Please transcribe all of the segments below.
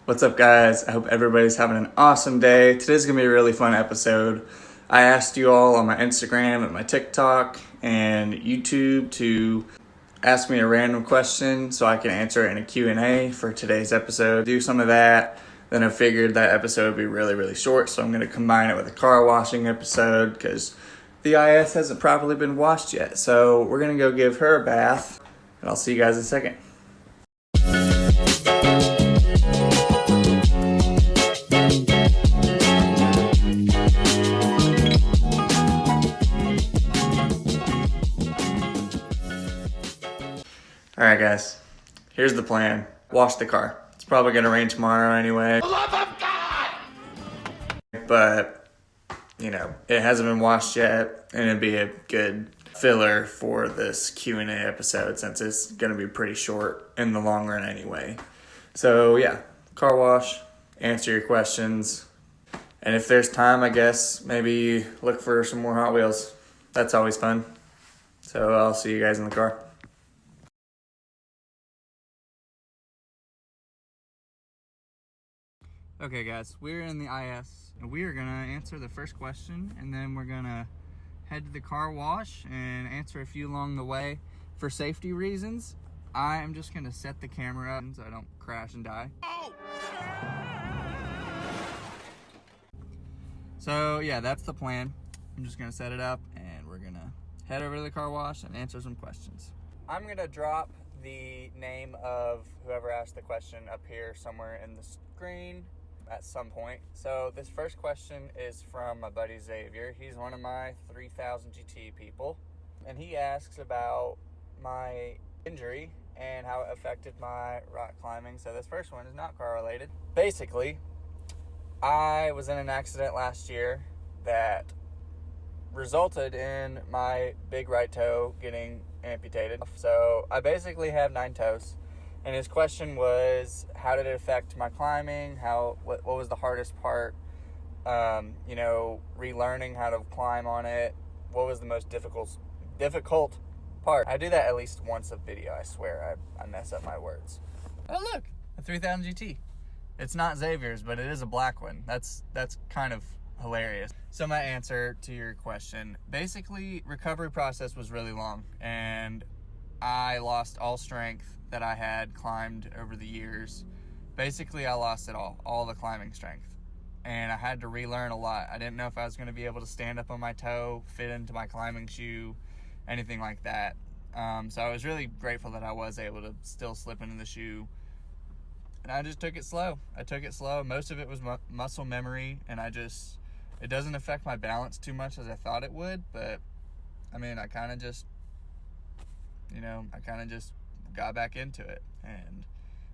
What's up, guys? I hope everybody's having an awesome day. Today's gonna be a really fun episode. I asked you all on my Instagram and my TikTok and YouTube to ask me a random question so I can answer it in a Q&A for today's episode. Do some of that. Then I figured that episode would be really short, so I'm gonna combine it with a car washing episode because the IS hasn't properly been washed yet. So we're gonna go give her a bath, and I'll see you guys in a second. Alright guys, here's the plan. Wash the car. It's probably gonna rain tomorrow anyway. For the love of God! But, you know, it hasn't been washed yet, and it'd be a good filler for this Q&A episode since it's gonna be pretty short in the long run anyway. So yeah, car wash, answer your questions, and if there's time, I guess, maybe look for some more Hot Wheels. That's always fun. So I'll see you guys in the car. Okay guys, we're in the IS and we are gonna answer the first question, and then we're gonna head to the car wash and answer a few along the way. For safety reasons, I am just gonna set the camera up so I don't crash and die. Oh! So yeah, that's the plan. I'm just gonna set it up and we're gonna head over to the car wash and answer some questions. I'm gonna drop the name of whoever asked the question up here somewhere in the screen at some point. So this first question is from my buddy Xavier. He's one of my 3000 GT people, and he asks about my injury and how it affected my rock climbing. So this first one is not car related. Basically, I was in an accident last year that resulted in my big right toe getting amputated. So I basically have 9 toes. And his question was, how did it affect my climbing? What was the hardest part? You know, relearning how to climb on it. What was the most difficult part? I do that at least once a video, I swear. I mess up my words. Oh look, a 3000 GT. It's not Xavier's, but it is a black one. That's kind of hilarious. So my answer to your question, basically recovery process was really long, and I lost all strength that I had climbed over the years. Basically, I lost it all the climbing strength. And I had to relearn a lot. I didn't know if I was gonna be able to stand up on my toe, fit into my climbing shoe, anything like that. So I was really grateful that I was able to still slip into the shoe. And I just took it slow. Most of it was muscle memory, and it doesn't affect my balance too much as I thought it would, but I mean, I kind of just got back into it, and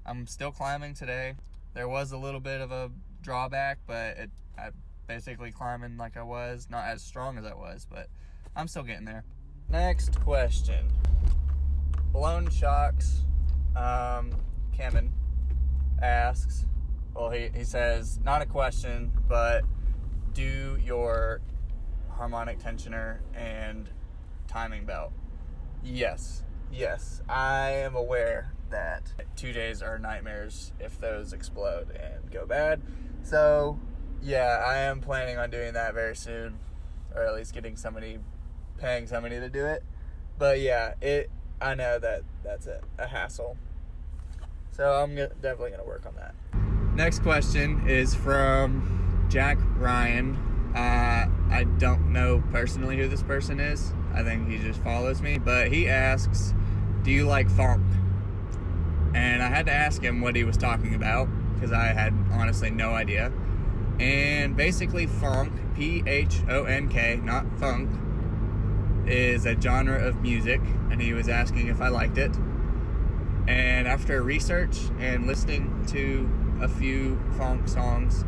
I'm still climbing today. There was a little bit of a drawback, but I basically climbing like I was, not as strong as I was, but I'm still getting there. Next question. Blown shocks. Kemen asks, well, he says, not a question, but do your harmonic tensioner and timing belt. Yes, I am aware that 2 days are nightmares if those explode and go bad. So yeah, I am planning on doing that very soon, or at least paying somebody to do it. But yeah, I know that's a hassle. So I'm definitely gonna work on that. Next question is from Jack Ryan. I don't know personally who this person is. I think he just follows me, but he asks, do you like funk? And I had to ask him what he was talking about because I had honestly no idea. And basically funk, P-H-O-N-K, not funk, is a genre of music, and he was asking if I liked it. And after research and listening to a few funk songs,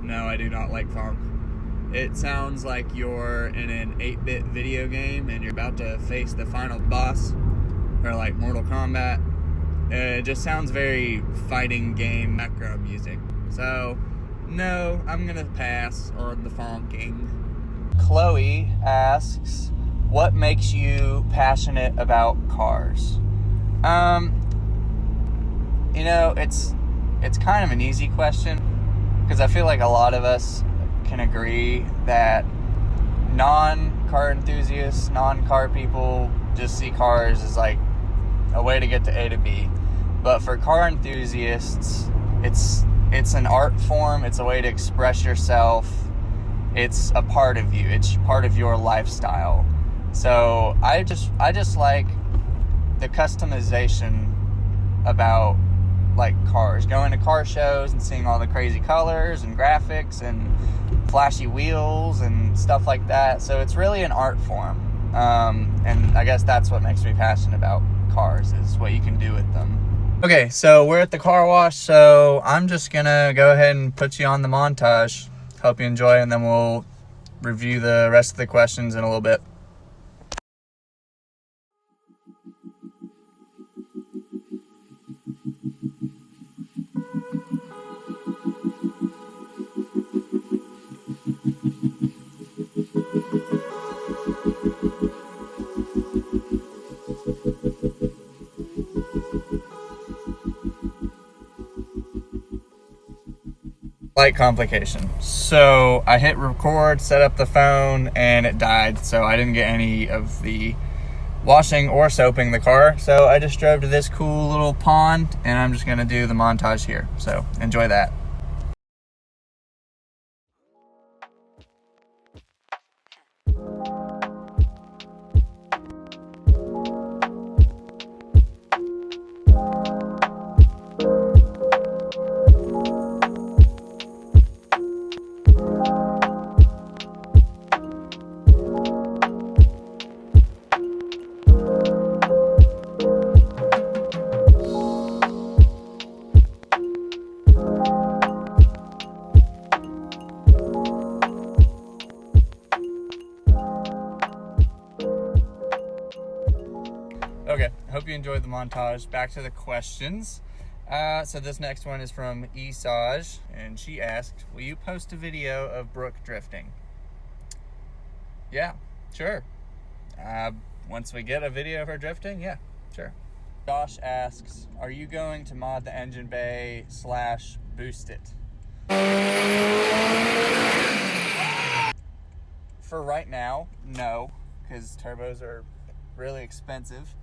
No, I do not like funk. It sounds like you're in an 8-bit video game and you're about to face the final boss, or like Mortal Kombat. It just sounds very fighting game background music. So, no, I'm gonna pass on the funking. Chloe asks, what makes you passionate about cars? You know, it's kind of an easy question because I feel like a lot of us can agree that non-car enthusiasts, non-car people just see cars as like a way to get to A to B. But for car enthusiasts, it's an art form. It's a way to express yourself. It's a part of you. It's part of your lifestyle. So I just like the customization about like cars, going to car shows and seeing all the crazy colors and graphics and flashy wheels and stuff like that. So it's really an art form, and I guess that's what makes me passionate about cars, is what you can do with them. Okay, so we're at the car wash, so I'm just gonna go ahead and put you on the montage. Hope you enjoy, and then we'll review the rest of the questions in a little bit. Light complication. So I hit record, set up the phone, and it died. So I didn't get any of the washing or soaping the car. So I just drove to this cool little pond, and I'm just gonna do the montage here. So enjoy that. Okay, hope you enjoyed the montage. Back to the questions. So this next one is from Esaj, and she asked, will you post a video of Brooke drifting? Yeah, sure. Once we get a video of her drifting, yeah, sure. Josh asks, are you going to mod the engine bay / boost it? For right now, no, because turbos are really expensive.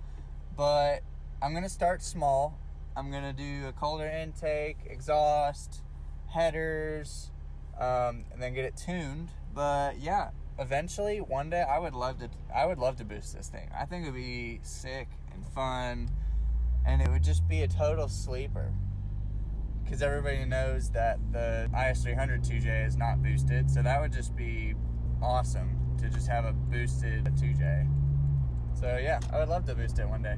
But I'm going to start small. I'm going to do a colder intake, exhaust, headers, and then get it tuned. But yeah, eventually, one day, I would love to boost this thing. I think it would be sick and fun, and it would just be a total sleeper. Because everybody knows that the IS300 2J is not boosted, so that would just be awesome to just have a boosted 2J. So yeah, I would love to boost it one day.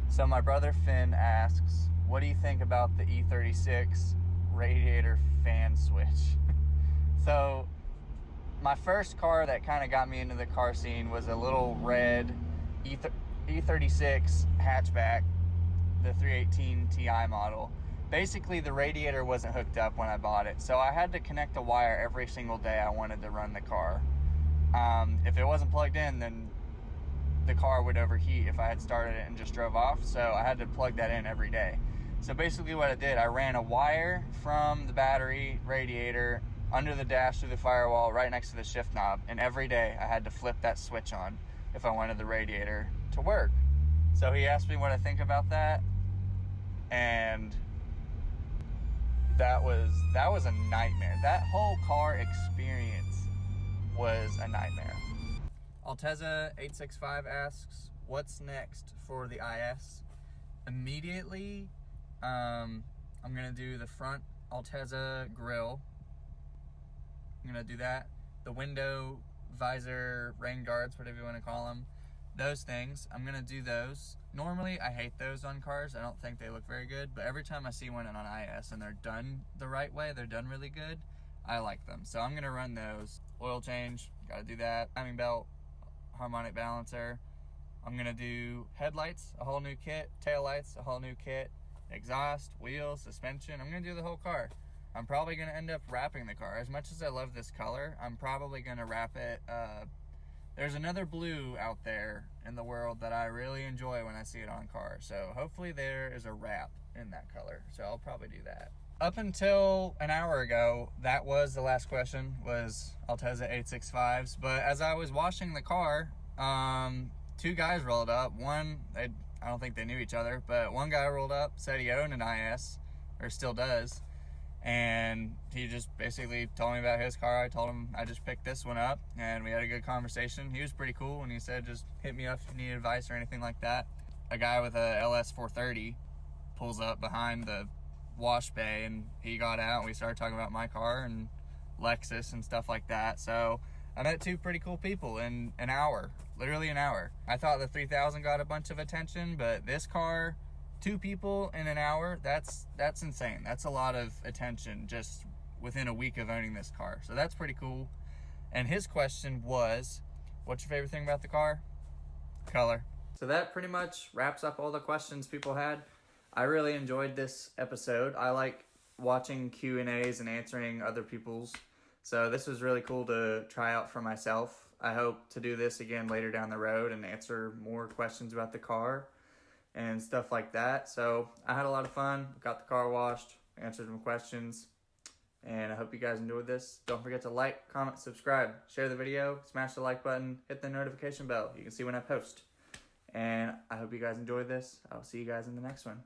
So my brother Finn asks, what do you think about the E36 radiator fan switch? So my first car that kind of got me into the car scene was a little red E36 hatchback, the 318 Ti model. Basically the radiator wasn't hooked up when I bought it, so I had to connect a wire every single day I wanted to run the car. If it wasn't plugged in, then the car would overheat if I had started it and just drove off, so I had to plug that in every day. So basically what I did, I ran a wire from the battery radiator under the dash through the firewall right next to the shift knob, and every day I had to flip that switch on if I wanted the radiator to work. So he asked me what I think about that, and that was a nightmare. That whole car experience was a nightmare. Alteza865 asks, what's next for the IS? Immediately, I'm gonna do the front Alteza grille. I'm gonna do that. The window, visor, rain guards, whatever you wanna call them. Those things, I'm gonna do those. Normally, I hate those on cars. I don't think they look very good, but every time I see one on IS and they're done the right way, they're done really good, I like them. So I'm gonna run those. Oil change, gotta do that. Timing belt, harmonic balancer. I'm gonna do headlights, a whole new kit, taillights, a whole new kit, exhaust, wheels, suspension. I'm gonna do the whole car. I'm probably gonna end up wrapping the car. As much as I love this color, I'm probably gonna wrap it there's another blue out there in the world that I really enjoy when I see it on cars. So hopefully there is a wrap in that color. So I'll probably do that. Up until an hour ago, that was the last question, was Altezza 865s. But as I was washing the car, two guys rolled up. One, I don't think they knew each other, but one guy rolled up, said he owned an IS, or still does. And he just basically told me about his car. I told him I just picked this one up, and we had a good conversation. He was pretty cool, and he said just hit me up if you need advice or anything like that. A guy with a LS 430 pulls up behind the wash bay, and he got out and we started talking about my car and Lexus and stuff like that. So I met two pretty cool people in an hour, literally an hour. I thought the 3000 got a bunch of attention, but this car, two people in an hour, that's insane. That's a lot of attention just within a week of owning this car. So that's pretty cool. And his question was, what's your favorite thing about the car? Color. So that pretty much wraps up all the questions people had. I really enjoyed this episode. I like watching Q&As and answering other people's. So this was really cool to try out for myself. I hope to do this again later down the road and answer more questions about the car and stuff like that. So I had a lot of fun, got the car washed, answered some questions, and I hope you guys enjoyed this. Don't forget to like, comment, subscribe, share the video, smash the like button, hit the notification bell. You can see when I post. And I hope you guys enjoyed this. I'll see you guys in the next one.